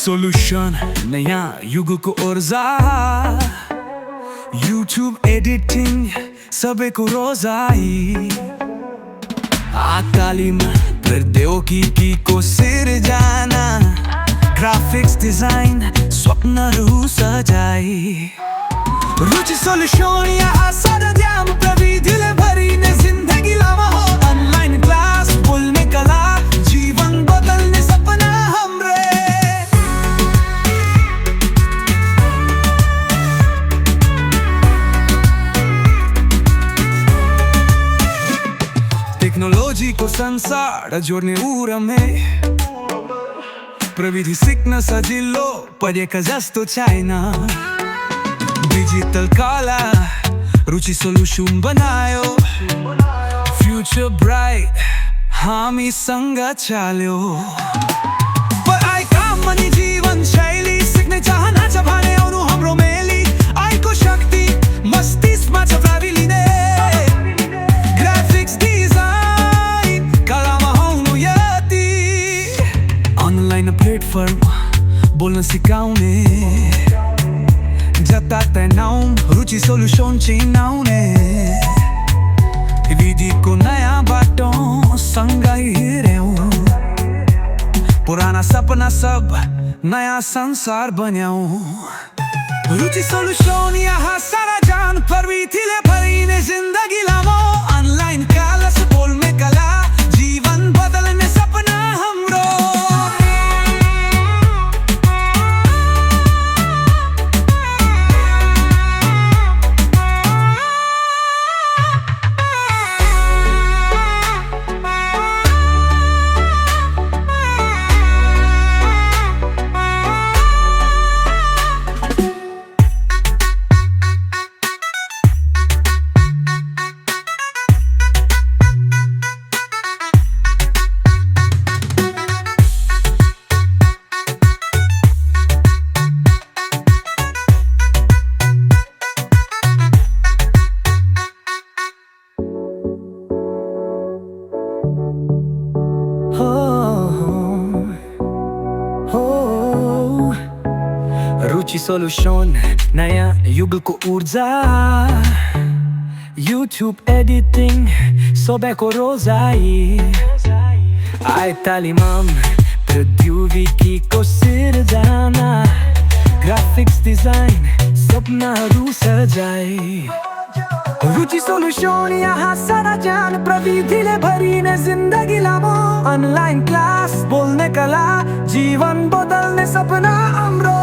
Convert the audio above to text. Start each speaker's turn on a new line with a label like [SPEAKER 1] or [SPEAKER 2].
[SPEAKER 1] solution नया युग को ऊर्जा यूट्यूब एडिटिंग सबको रोजाई तालीम प्रौद्योगिकी को सिर जाना ग्राफिक्स डिजाइन स्वप्न रू सजाई रुचि सोल्यूशन यहाँ सारा ध्यान प्रविधिले भरिने जिंदगी लामा हो ऑनलाइन क्लास बोलने कला जीवन बदलने सपना हमरे टेक्नोलॉजी को संसार जोड्ने उर में प्रविधि सिक्न सजिलो परेका जस्तो छैन डिजिटल कला रुचि सोल्युसन बनायो फ्युचर ब्राइट हामी सँग चाल्यो पढाइ काम अनि जीवन शैली सिक्ने चाहना छ भने आउनु हाम्रो मेली आइको शक्ति मस्तिष्कमा छ प्रविलिने ग्राफिक्स डिजाइन कलामा आउनु यति अनलाइन प्लेटफर्म बोल्न सिकाउने जता तनाउ रुचि सोल्युसन चिनाउने विधिको नयाँ बाटो सँगै हिँड्यौँ पुराना सपना सब नयाँ संसार बन्यौँ रुचि सोल्युसन यहाँ सारा जान प्रविधिले भरिने जिन्दगी लामो अनलाइन क्लास बोल्ने कला जीवन बदल्ने सपना हाम्रो रुचि सोल्युसन नयाँ युगको ऊर्जा यूट्यूब एडिटिङ सबैको रोजाई आए तालिम प्रौद्योगिकीको सिर्जना ग्राफिक्स डिजाइन सपनाहरू सजाई रुचि सोल्युसन यहाँ सारा जान प्रविधिले भरिने जिन्दगी लामो अनलाइन क्लास बोल्ने कला जीवन बदल्ने सपना हाम्रो